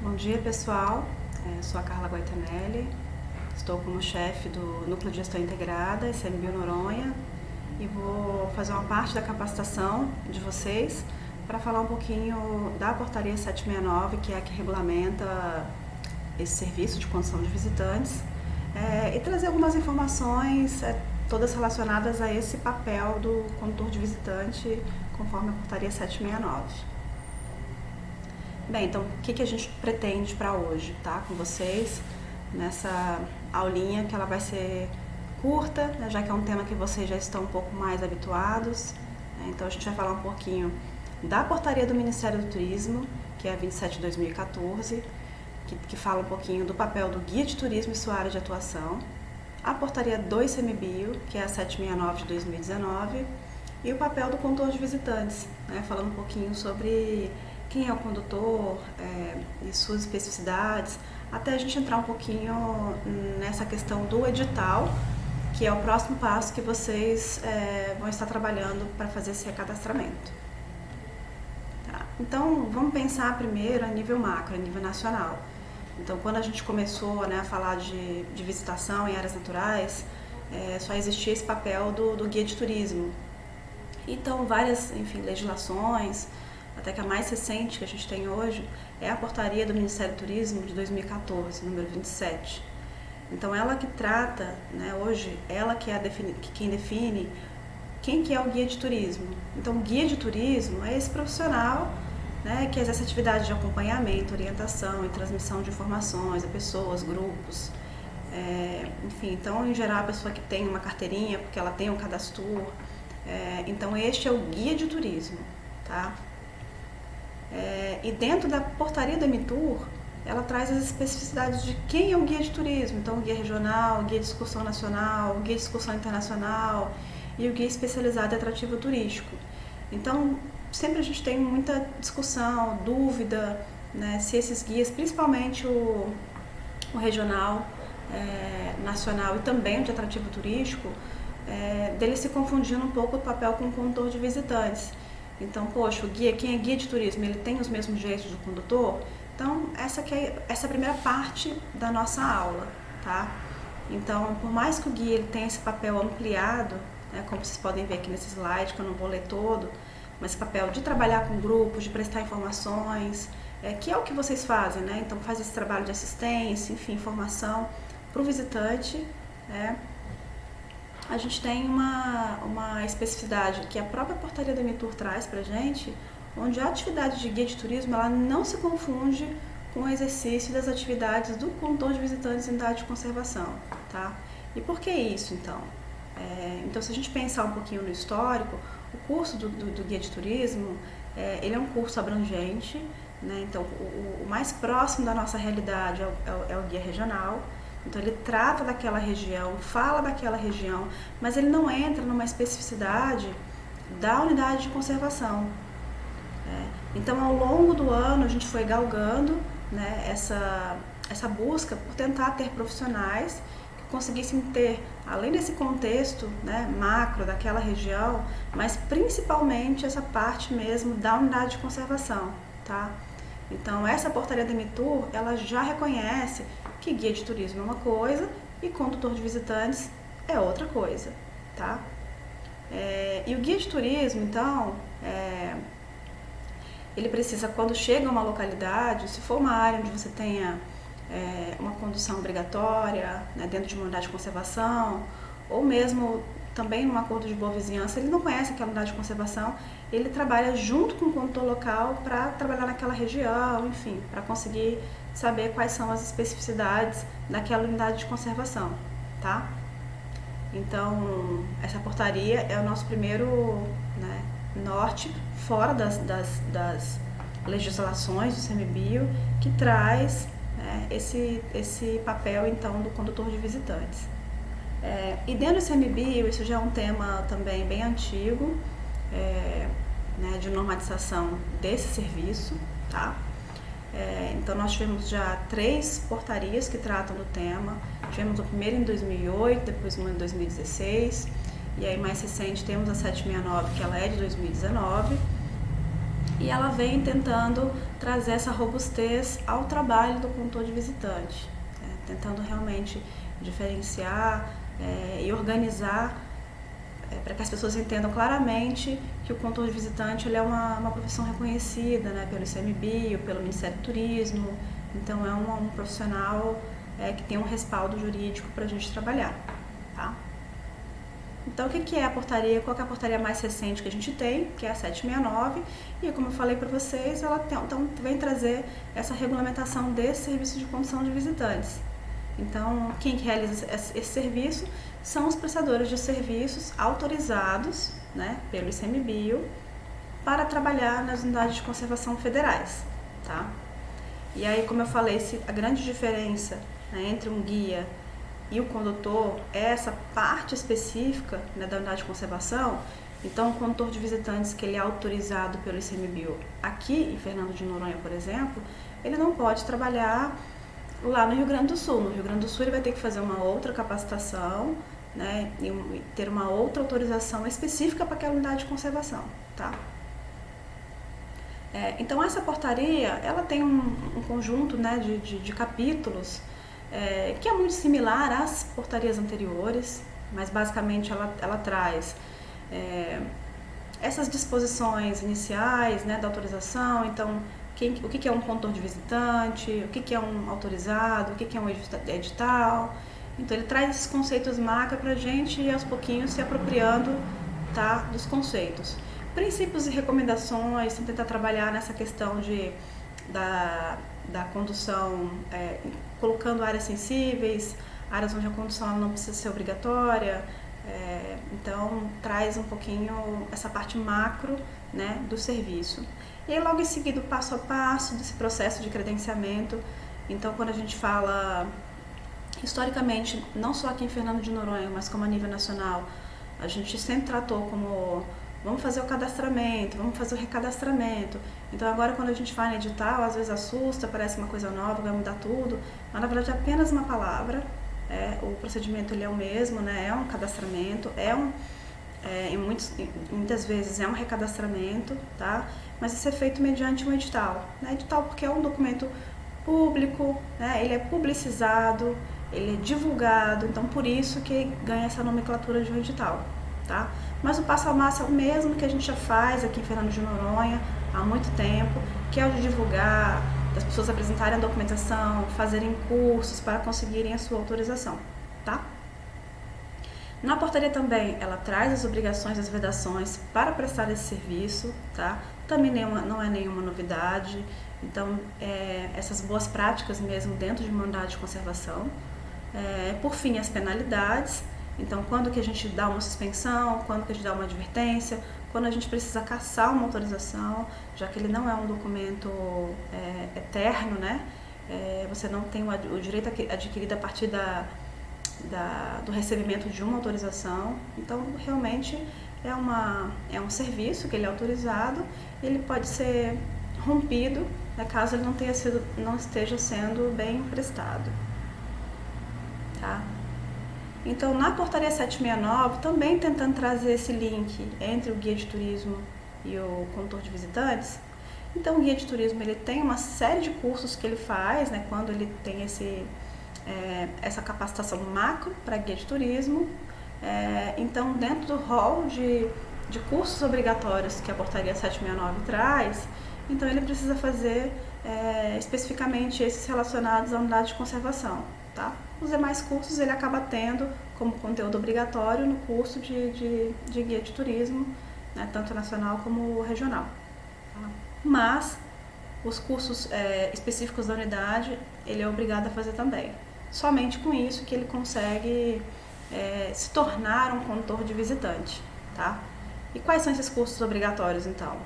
Bom dia, pessoal. Sou a Carla Guaitanelli, estou como chefe do Núcleo de Gestão Integrada, ICMBio Noronha, e vou fazer uma parte da capacitação de vocês para falar um pouquinho da Portaria 769, que é a que regulamenta esse serviço de condução de visitantes, e trazer algumas informações, todas relacionadas a esse papel do condutor de visitante, conforme a Portaria 769. Bem, então o que a gente pretende para hoje, tá? Com vocês, nessa aulinha que ela vai ser curta, né, já que é um tema que vocês já estão um pouco mais habituados, né? Então a gente vai falar um pouquinho da Portaria do Ministério do Turismo, que é a 27 de 2014, que fala um pouquinho do papel do Guia de Turismo e sua área de atuação, a Portaria do ICMBio, que é a 769 de 2019, e o papel do condutor de visitantes, né, falando um pouquinho sobre quem é o condutor e suas especificidades, até a gente entrar um pouquinho nessa questão do edital, que é o próximo passo que vocês vão estar trabalhando para fazer esse recadastramento. Tá? Então, vamos pensar primeiro a nível macro, a nível nacional. Então, quando a gente começou, né, a falar de visitação em áreas naturais, só existia esse papel do guia de turismo. Então, várias, legislações, até que a mais recente que a gente tem hoje é a Portaria do Ministério do Turismo de 2014, número 27. Então, ela que trata, né, hoje, ela que é quem define quem que é o guia de turismo. Então, o guia de turismo é esse profissional, né, que exerce atividade de acompanhamento, orientação e transmissão de informações a pessoas, grupos. Então, em geral, a pessoa que tem uma carteirinha, porque ela tem um cadastro. Então, este é o guia de turismo, tá? E dentro da portaria da Emitur, ela traz as especificidades de quem é o guia de turismo. Então, o guia regional, o guia de excursão nacional, o guia de excursão internacional e o guia especializado em atrativo turístico. Então, sempre a gente tem muita discussão, dúvida, né, se esses guias, principalmente o regional, nacional e também o de atrativo turístico, dele se confundindo um pouco o papel com o condutor de visitantes. Então, poxa, quem é guia de turismo, ele tem os mesmos direitos do condutor? Então, essa é a primeira parte da nossa aula, tá? Então, por mais que o guia ele tenha esse papel ampliado, né, como vocês podem ver aqui nesse slide, que eu não vou ler todo, mas esse papel de trabalhar com grupos, de prestar informações, que é o que vocês fazem, né? Então, faz esse trabalho de assistência, informação para o visitante, né? A gente tem uma especificidade que a própria Portaria da Emitur traz para a gente, onde a atividade de guia de turismo ela não se confunde com o exercício das atividades do condutor de visitantes em unidade de conservação, tá? E por que isso, então? Então, se a gente pensar um pouquinho no histórico, o curso do guia de turismo, ele é um curso abrangente, né? Então, o mais próximo da nossa realidade é o guia regional. Então, ele trata daquela região, fala daquela região, mas ele não entra numa especificidade da unidade de conservação. Então, ao longo do ano, a gente foi galgando, né, essa busca por tentar ter profissionais que conseguissem ter, além desse contexto, né, macro daquela região, mas principalmente essa parte mesmo da unidade de conservação, tá? Então, essa Portaria da Emitur, ela já reconhece que guia de turismo é uma coisa e condutor de visitantes é outra coisa, tá? E o guia de turismo, então, ele precisa, quando chega a uma localidade, se for uma área onde você tenha uma condução obrigatória, né, dentro de uma unidade de conservação, ou mesmo também num acordo de boa vizinhança, ele não conhece aquela unidade de conservação, ele trabalha junto com o condutor local para trabalhar naquela região, enfim, para conseguir saber quais são as especificidades daquela unidade de conservação, tá? Então, essa portaria é o nosso primeiro, né, norte, fora das legislações do ICMBio, que traz, né, esse papel, então, do condutor de visitantes. E dentro do ICMBio, isso já é um tema também bem antigo, né, de normatização desse serviço, tá? Então, nós tivemos já 3 portarias que tratam do tema. Tivemos o primeiro em 2008, depois uma em 2016, e aí mais recente temos a 769, que ela é de 2019. e ela vem tentando trazer essa robustez ao trabalho do condutor de visitante, tentando realmente diferenciar e organizar para que as pessoas entendam claramente que o condutor de visitante ele é uma profissão reconhecida, né, pelo ICMBio, pelo Ministério do Turismo, então é um profissional que tem um respaldo jurídico para a gente trabalhar, tá? Então, o que é a portaria? Qual é a portaria mais recente que a gente tem, que é a 769, e como eu falei para vocês, ela então, vem trazer essa regulamentação desse serviço de condução de visitantes. Então, quem realiza esse serviço são os prestadores de serviços autorizados, né, pelo ICMBio para trabalhar nas unidades de conservação federais, tá? E aí, como eu falei, a grande diferença, né, entre um guia e o condutor é essa parte específica, né, da unidade de conservação. Então, o condutor de visitantes que ele é autorizado pelo ICMBio aqui em Fernando de Noronha, por exemplo, ele não pode trabalhar lá no Rio Grande do Sul. No Rio Grande do Sul ele vai ter que fazer uma outra capacitação, né, e ter uma outra autorização específica para aquela unidade de conservação, tá? Então essa portaria, ela tem um conjunto, né, de capítulos que é muito similar às portarias anteriores, mas basicamente ela traz essas disposições iniciais, né, da autorização. Então, o que é um condutor de visitante, o que é um autorizado, o que é um edital. Então ele traz esses conceitos macro para a gente ir aos pouquinhos se apropriando, tá, dos conceitos. Princípios e recomendações, vamos tentar trabalhar nessa questão da condução, colocando áreas sensíveis, áreas onde a condução não precisa ser obrigatória. Então traz um pouquinho essa parte macro, né, do serviço. E aí logo em seguida o passo a passo desse processo de credenciamento. Então quando a gente fala historicamente, não só aqui em Fernando de Noronha, mas como a nível nacional, a gente sempre tratou como vamos fazer o cadastramento, vamos fazer o recadastramento. Então agora quando a gente fala em edital, às vezes assusta, parece uma coisa nova, vai mudar tudo, mas na verdade é apenas uma palavra. O procedimento ele é o mesmo, né? É um cadastramento, muitas vezes é um recadastramento, tá? Mas isso é feito mediante um edital, né? Edital porque é um documento público, né? Ele é publicizado, ele é divulgado, então por isso que ganha essa nomenclatura de um edital, tá? Mas o passo a passo é o mesmo que a gente já faz aqui em Fernando de Noronha há muito tempo, que é o de divulgar, das pessoas apresentarem a documentação, fazerem cursos para conseguirem a sua autorização, tá? Na portaria também, ela traz as obrigações e as vedações para prestar esse serviço, tá? Também não é nenhuma novidade, então essas boas práticas mesmo dentro de uma unidade de conservação. Por fim, as penalidades. Então, quando que a gente dá uma suspensão, quando que a gente dá uma advertência, quando a gente precisa cassar uma autorização, já que ele não é um documento eterno, né? Você não tem o direito adquirido a partir do recebimento de uma autorização. Então, realmente é um serviço que ele é autorizado, ele pode ser rompido, né, caso ele não esteja sendo bem prestado, tá? Então, na portaria 769, também tentando trazer esse link entre o guia de turismo e o condutor de visitantes. Então, o guia de turismo ele tem uma série de cursos que ele faz, né, quando ele tem essa capacitação macro para guia de turismo. Então, dentro do rol de cursos obrigatórios que a portaria 769 traz, então ele precisa fazer especificamente esses relacionados à unidade de conservação, tá? Os demais cursos ele acaba tendo como conteúdo obrigatório no curso de guia de turismo, né, tanto nacional como regional, tá? Mas os cursos específicos da unidade ele é obrigado a fazer também. Somente com isso que ele consegue se tornar um condutor de visitante, tá? E quais são esses cursos obrigatórios então?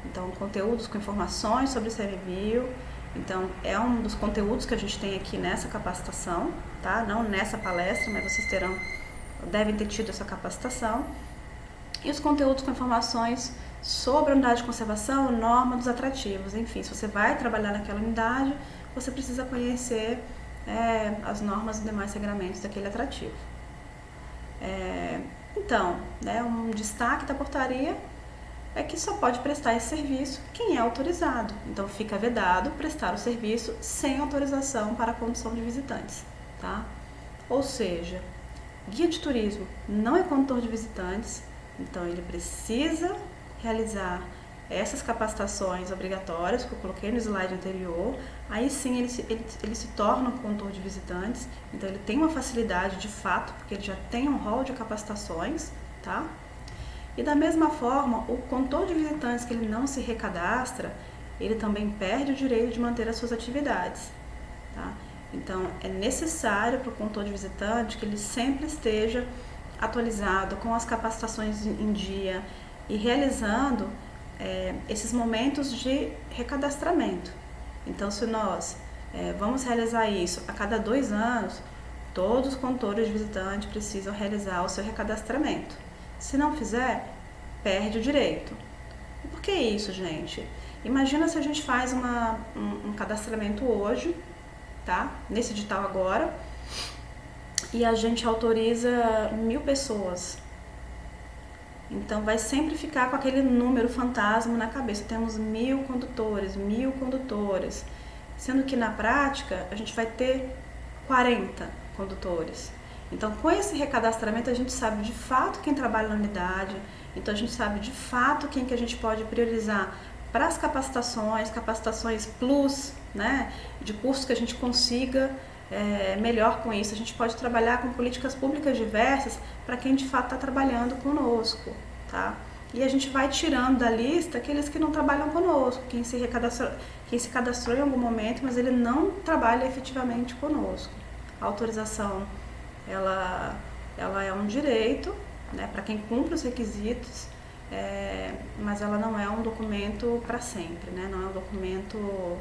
Então, conteúdos com informações sobre o ICMBio. Então, é um dos conteúdos que a gente tem aqui nessa capacitação, tá? Não nessa palestra, mas vocês devem ter tido essa capacitação. E os conteúdos com informações sobre a unidade de conservação, norma dos atrativos. Enfim, se você vai trabalhar naquela unidade, você precisa conhecer as normas e demais regramentos daquele atrativo. Então, um destaque da portaria é que só pode prestar esse serviço quem é autorizado. Então fica vedado prestar o serviço sem autorização para a condução de visitantes, tá? Ou seja, guia de turismo não é condutor de visitantes, então ele precisa realizar essas capacitações obrigatórias que eu coloquei no slide anterior. Aí sim ele se torna um condutor de visitantes, então ele tem uma facilidade de fato, porque ele já tem um rol de capacitações, tá? E da mesma forma, o condutor de visitantes que ele não se recadastra, ele também perde o direito de manter as suas atividades, tá? Então, é necessário para o condutor de visitante que ele sempre esteja atualizado, com as capacitações em dia e realizando esses momentos de recadastramento. Então, se nós vamos realizar isso a cada 2 anos, todos os condutores de visitante precisam realizar o seu recadastramento. Se não fizer, perde o direito. E por que isso, gente? Imagina se a gente faz um cadastramento hoje, tá? Nesse edital agora, e a gente autoriza 1000 pessoas. Então vai sempre ficar com aquele número fantasma na cabeça. Temos 1000 condutores, 1000 condutoras. Sendo que na prática a gente vai ter 40 condutores. Então, com esse recadastramento, a gente sabe de fato quem trabalha na unidade, então a gente sabe de fato quem que a gente pode priorizar para as capacitações plus, né, de cursos que a gente consiga melhor com isso. A gente pode trabalhar com políticas públicas diversas para quem de fato está trabalhando conosco, tá? E a gente vai tirando da lista aqueles que não trabalham conosco, quem se cadastrou em algum momento, mas ele não trabalha efetivamente conosco. A autorização ela é um direito, né, para quem cumpre os requisitos, mas ela não é um documento para sempre, né, não é um documento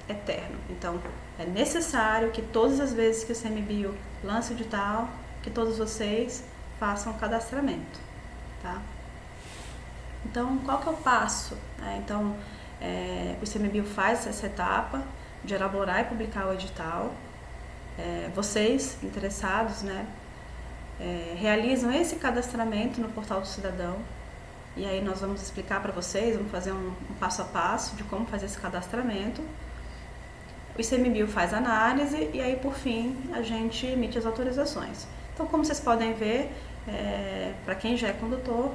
eterno. Então, é necessário que todas as vezes que o ICMBio lance o edital, que todos vocês façam o cadastramento, tá? Então, qual que é o passo? Então, o ICMBio faz essa etapa de elaborar e publicar o edital. Vocês, interessados, né, realizam esse cadastramento no Portal do Cidadão, e aí nós vamos explicar para vocês, vamos fazer um passo a passo de como fazer esse cadastramento. O ICMBio faz a análise e aí, por fim, a gente emite as autorizações. Então, como vocês podem ver, para quem já é condutor,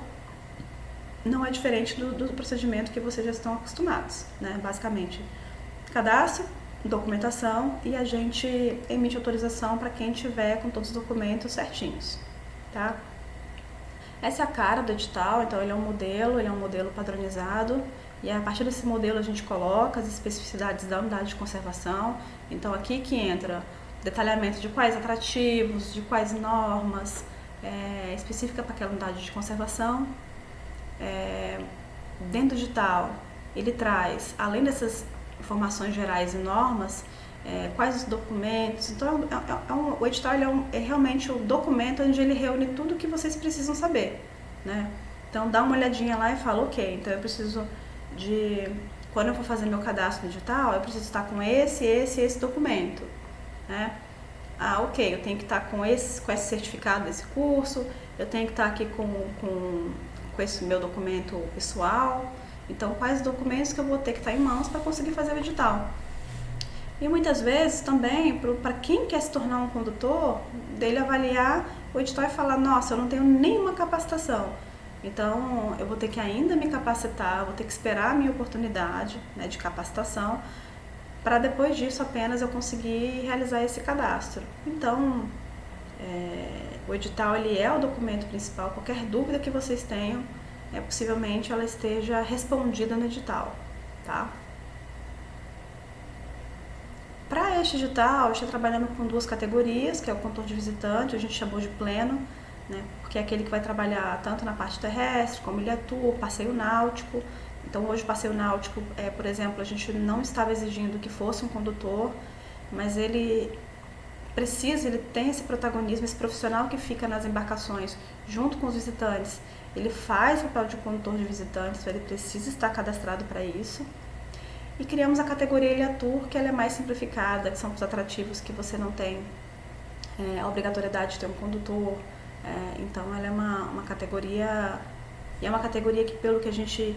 não é diferente do procedimento que vocês já estão acostumados, né? Basicamente, cadastro, documentação, e a gente emite autorização para quem tiver com todos os documentos certinhos, tá? Essa é a cara do edital, então ele é um modelo padronizado, e a partir desse modelo a gente coloca as especificidades da unidade de conservação. Então aqui que entra detalhamento de quais atrativos, de quais normas específica para aquela unidade de conservação. Dentro do edital ele traz, além dessas informações gerais e normas, quais os documentos. Então o edital é realmente o documento onde ele reúne tudo que vocês precisam saber, né? Então dá uma olhadinha lá e fala, ok, então eu preciso quando eu for fazer meu cadastro no edital, eu preciso estar com esse documento, né? Ok, eu tenho que estar com esse certificado desse curso, eu tenho que estar aqui com esse meu documento pessoal. Então, quais documentos que eu vou ter que estar em mãos para conseguir fazer o edital? E muitas vezes também, para quem quer se tornar um condutor, dele avaliar o edital e falar, nossa, eu não tenho nenhuma capacitação. Então, eu vou ter que ainda me capacitar, vou ter que esperar a minha oportunidade, né, de capacitação, para depois disso apenas eu conseguir realizar esse cadastro. Então, o edital ele é o documento principal. Qualquer dúvida que vocês tenham, possivelmente ela esteja respondida no edital, tá? Para este edital, eu estou trabalhando com 2 categorias, que é o condutor de visitante, a gente chamou de pleno, né, porque é aquele que vai trabalhar tanto na parte terrestre, como ilha tour, passeio náutico. Então hoje o passeio náutico, por exemplo, a gente não estava exigindo que fosse um condutor, mas ele tem esse protagonismo, esse profissional que fica nas embarcações junto com os visitantes, ele faz o papel de condutor de visitantes, então ele precisa estar cadastrado para isso. E criamos a categoria Ilha Tour, que ela é mais simplificada, que são os atrativos que você não tem a obrigatoriedade de ter um condutor. Então ela é uma categoria E é uma categoria que, pelo que a gente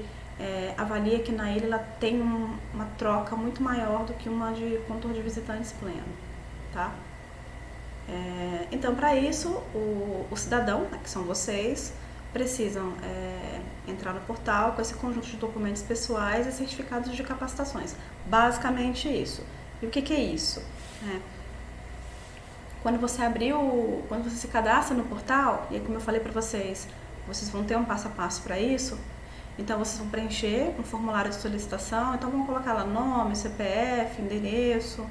avalia que na ilha, ela tem uma troca muito maior do que uma de condutor de visitantes pleno, tá? Então, para isso, o cidadão, né, que são vocês, precisam entrar no portal com esse conjunto de documentos pessoais e certificados de capacitações. Basicamente isso. E o que é isso? Quando você se cadastra no portal, e aí, como eu falei para vocês vão ter um passo a passo para isso. Então, vocês vão preencher um formulário de solicitação, então vão colocar lá nome, CPF, endereço,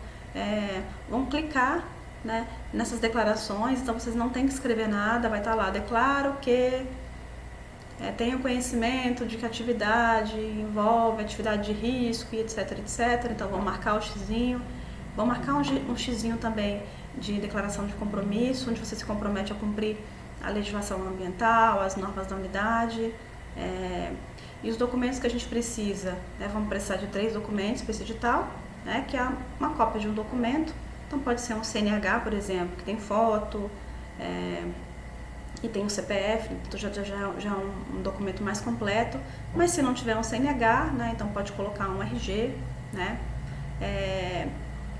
vão clicar, né, nessas declarações, então vocês não têm que escrever nada, vai estar lá, declaro que tenho conhecimento de que a atividade envolve atividade de risco e etc, etc, então vão marcar o xizinho, vão marcar um xizinho também de declaração de compromisso, onde você se compromete a cumprir a legislação ambiental, as normas da unidade, e os documentos que a gente precisa, né, vamos precisar de 3 documentos para esse edital, né, que é uma cópia de um documento, então pode ser um CNH, por exemplo, que tem foto, e tem um CPF, então já é um documento mais completo, mas se não tiver um CNH, né, então pode colocar um RG, né,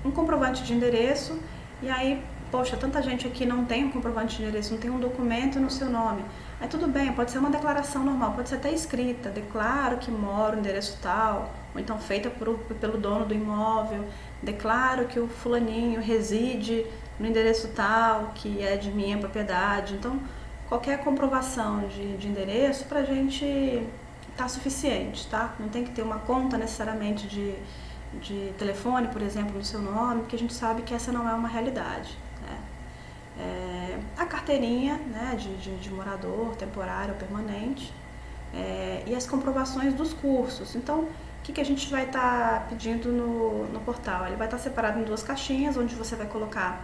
um comprovante de endereço, e aí, poxa, tanta gente aqui não tem um comprovante de endereço, não tem um documento no seu nome. Aí tudo bem, pode ser uma declaração normal, pode ser até escrita, declaro que moro no endereço tal, ou então feita pelo dono do imóvel, declaro que o fulaninho reside no endereço tal, que é de minha propriedade. Então, qualquer comprovação de endereço pra gente tá suficiente, tá? Não tem que ter uma conta necessariamente de telefone, por exemplo, no seu nome, porque a gente sabe que essa não é uma realidade. A carteirinha, né, de morador, temporário ou permanente, e as comprovações dos cursos. Então, o que a gente vai estar pedindo no portal? Ele vai estar separado em 2 caixinhas, onde você vai colocar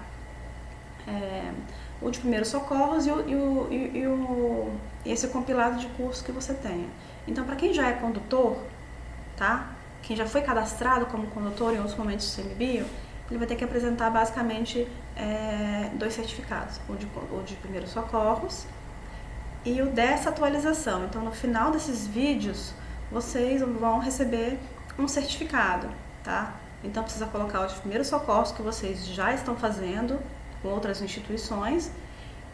o de primeiros socorros e esse compilado de cursos que você tenha. Então, para quem já é condutor, tá? Quem já foi cadastrado como condutor em outros momentos do CMBio, ele vai ter que apresentar basicamente 2 certificados, o de primeiros socorros e o dessa atualização. Então, no final desses vídeos, vocês vão receber um certificado, tá? Então, precisa colocar o de primeiros socorros que vocês já estão fazendo com outras instituições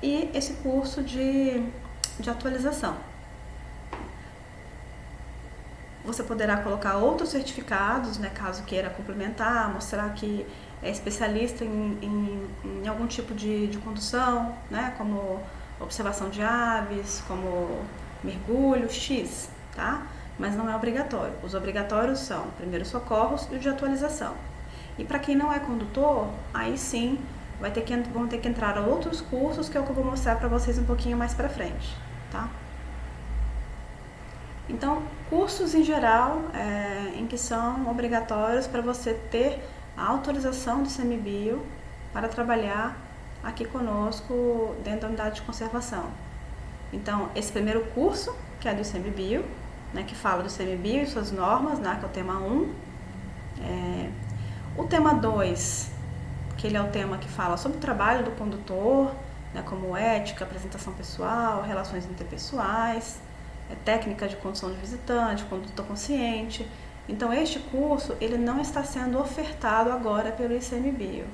e esse curso de atualização. Você poderá colocar outros certificados, né, caso queira complementar, mostrar que é especialista em algum tipo de condução, né, como observação de aves, como mergulho, X, tá? Mas não é obrigatório. Os obrigatórios são primeiros socorros e o de atualização. E para quem não é condutor, aí sim vão ter que entrar a outros cursos, que é o que eu vou mostrar para vocês um pouquinho mais para frente, tá? Então, cursos em geral, em que são obrigatórios para você ter a autorização do CMBio para trabalhar aqui conosco dentro da unidade de conservação. Então, esse primeiro curso, que é do CMBio, né, que fala do CMBio e suas normas, né, que é o tema 1. O tema 2, que ele é o tema que fala sobre o trabalho do condutor, né, como ética, apresentação pessoal, relações interpessoais, técnica de condução de visitante, conduta consciente. Então, este curso, ele não está sendo ofertado agora pelo ICMBio,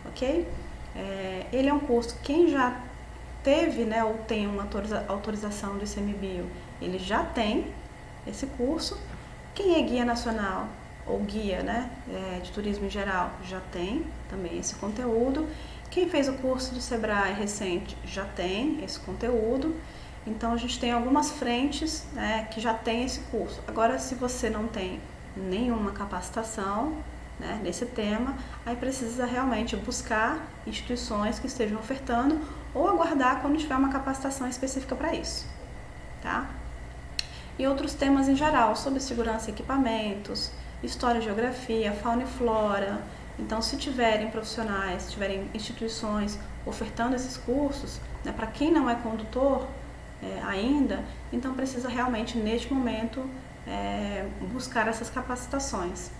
ok? Ele é um curso, quem já teve, né, ou tem uma autorização do ICMBio, ele já tem esse curso. Quem é guia nacional ou guia, né, de turismo em geral, já tem também esse conteúdo. Quem fez o curso do Sebrae recente já tem esse conteúdo. Então, a gente tem algumas frentes, né, que já tem esse curso. Agora, se você não tem nenhuma capacitação, né, nesse tema, aí precisa realmente buscar instituições que estejam ofertando ou aguardar quando tiver uma capacitação específica para isso, tá? E outros temas em geral, sobre segurança e equipamentos, história e geografia, fauna e flora. Então, se tiverem profissionais, se tiverem instituições ofertando esses cursos, né, para quem não é condutor, ainda, então precisa realmente, neste momento, buscar essas capacitações.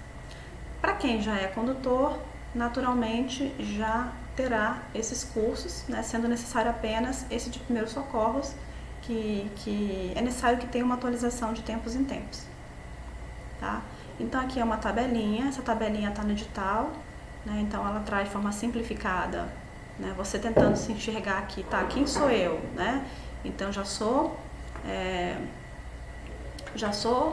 Para quem já é condutor, naturalmente já terá esses cursos, né, sendo necessário apenas esse de primeiros socorros, que é necessário que tenha uma atualização de tempos em tempos. Tá? Então aqui é uma tabelinha, essa tabelinha está no edital, né? Então ela traz de forma simplificada, né? Você tentando se enxergar aqui, tá? Quem sou eu, né? Então já sou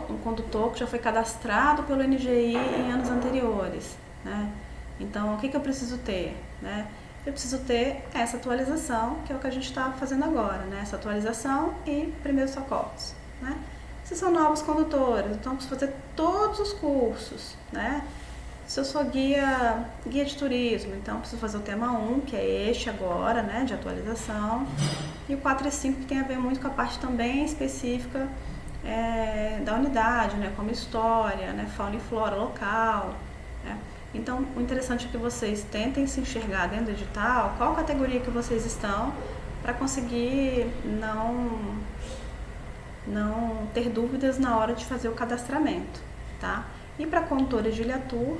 um condutor que já foi cadastrado pelo NGI em anos anteriores, né? Então o que eu preciso ter, né? Eu preciso ter essa atualização, que é o que a gente está fazendo agora, né? Essa atualização e primeiros socorros, né? Se são novos condutores, então eu preciso fazer todos os cursos, né? Se eu sou guia de turismo, então eu preciso fazer o tema 1, que é este agora, né, de atualização, e o 4 e 5, que tem a ver muito com a parte também específica da unidade, né, como história, né, fauna e flora local, né? Então, o interessante é que vocês tentem se enxergar dentro do edital qual categoria que vocês estão, para conseguir não ter dúvidas na hora de fazer o cadastramento, tá? E para condutores de Ilha Tour,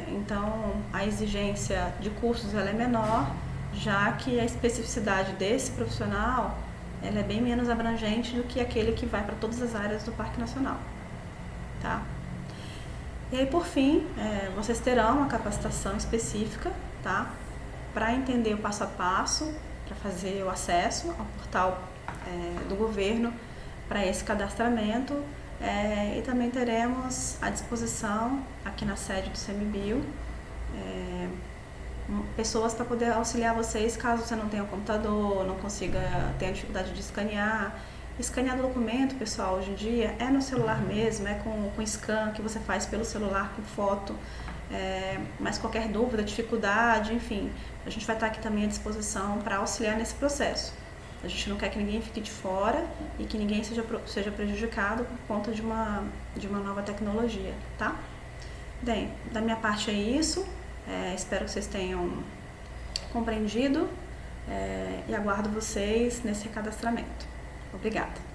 então a exigência de cursos ela é menor, já que a especificidade desse profissional ela é bem menos abrangente do que aquele que vai para todas as áreas do Parque Nacional, tá? E aí, por fim, vocês terão uma capacitação específica, tá? Para entender o passo a passo, para fazer o acesso ao portal do governo para esse cadastramento, e também teremos à disposição aqui na sede do CMBio pessoas para poder auxiliar vocês caso você não tenha um computador, não consiga, tenha dificuldade de escanear. Escanear documento, pessoal, hoje em dia é no celular mesmo, é com scan que você faz pelo celular com foto, mas qualquer dúvida, dificuldade, enfim, a gente vai estar aqui também à disposição para auxiliar nesse processo. A gente não quer que ninguém fique de fora e que ninguém seja prejudicado por conta de uma nova tecnologia, tá? Bem, da minha parte é isso, espero que vocês tenham compreendido e aguardo vocês nesse recadastramento. Obrigada.